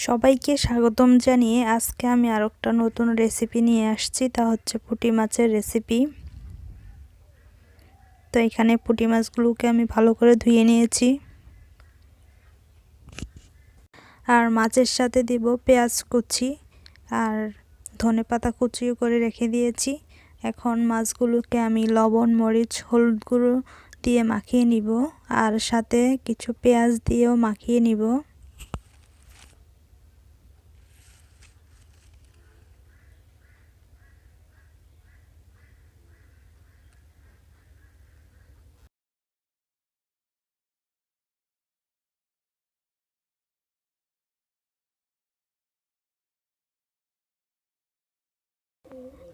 সবাইকে স্বাগতম জানিয়ে আজকে আমি আরেকটা নতুন রেসিপি নিয়ে আসছি, তা হচ্ছে পুঁটি মাছের রেসিপি। তো এখানে পুঁটি মাছগুলোকে আমি ভালো করে ধুয়ে নিয়েছি, আর মাছের সাথে দিব পেঁয়াজ কুচি আর ধনেপাতা কুচিও করে রেখে দিয়েছি। এখন মাছগুলোকে আমি লবণ, মরিচ, হলুদ গুঁড়ো দিয়ে মাখিয়ে নিব, আর সাথে কিছু পেঁয়াজ দিয়েও মাখিয়ে নিব।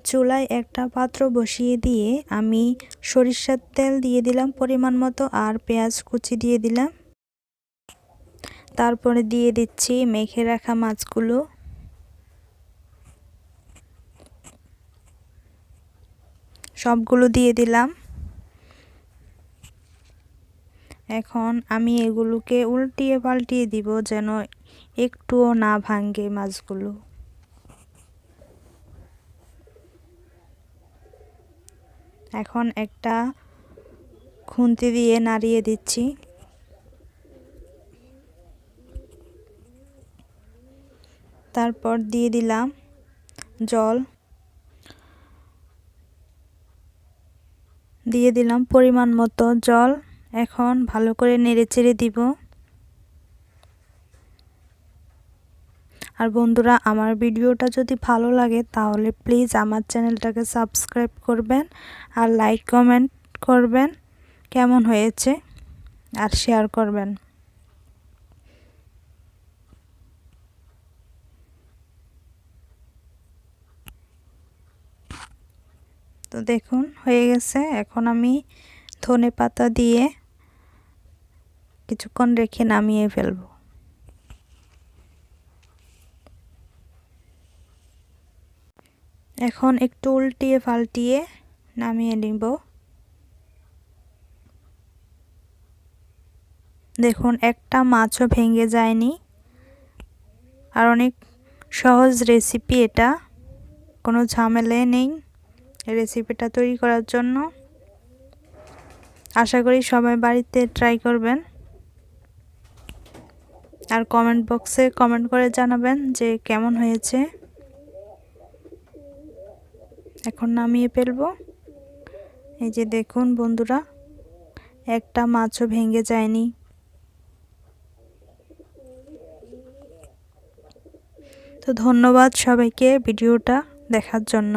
চুলায় একটা পাত্র বসিয়ে দিয়ে আমি সরিষার তেল দিয়ে দিলাম পরিমাণ মতো, আর পেঁয়াজ কুচি দিয়ে দিলাম। তারপরে দিয়ে দিচ্ছি মেখে রাখা মাছগুলো। সবগুলো দিয়ে দিলাম। এখন আমি এগুলোকে উল্টিয়ে পাল্টিয়ে দিব যেন একটুও না ভাঙে মাছগুলো। এখন একটা খুন্তি দিয়ে নাড়িয়ে দিচ্ছি। তারপর দিয়ে দিলাম জল, দিয়ে দিলাম পরিমাণ মতো জল। এখন ভালো করে নেড়েচেড়ে দিব। আর বন্ধুরা, আমার ভিডিওটা যদি ভালো লাগে তাহলে প্লিজ আমার চ্যানেলটাকে সাবস্ক্রাইব করবেন, আর লাইক কমেন্ট করবেন কেমন হয়েছে, আর শেয়ার করবেন। তো দেখুন হয়ে গেছে। এখন আমি ধনেপাতা দিয়ে কিছুক্ষণ রেখে নামিয়ে ফেলব। এখন একটু উল্টিয়ে পাল্টিয়ে নামিয়ে নিব। দেখুন একটা মাছও ভেঙে যায়নি, আর অনেক সহজ রেসিপি এটা, কোনো ঝামেলা নেই রেসিপিটা তৈরি করার জন্য। আশা করি সবাই বাড়িতে ট্রাই করবেন, আর কমেন্ট বক্সে কমেন্ট করে জানাবেন যে কেমন হয়েছে। এখন নামিয়ে ফেলবো। এই যে দেখুন বন্ধুরা, একটা মাছও ভেঙে যায়নি। তো ধন্যবাদ সবাইকে ভিডিওটা দেখার জন্য।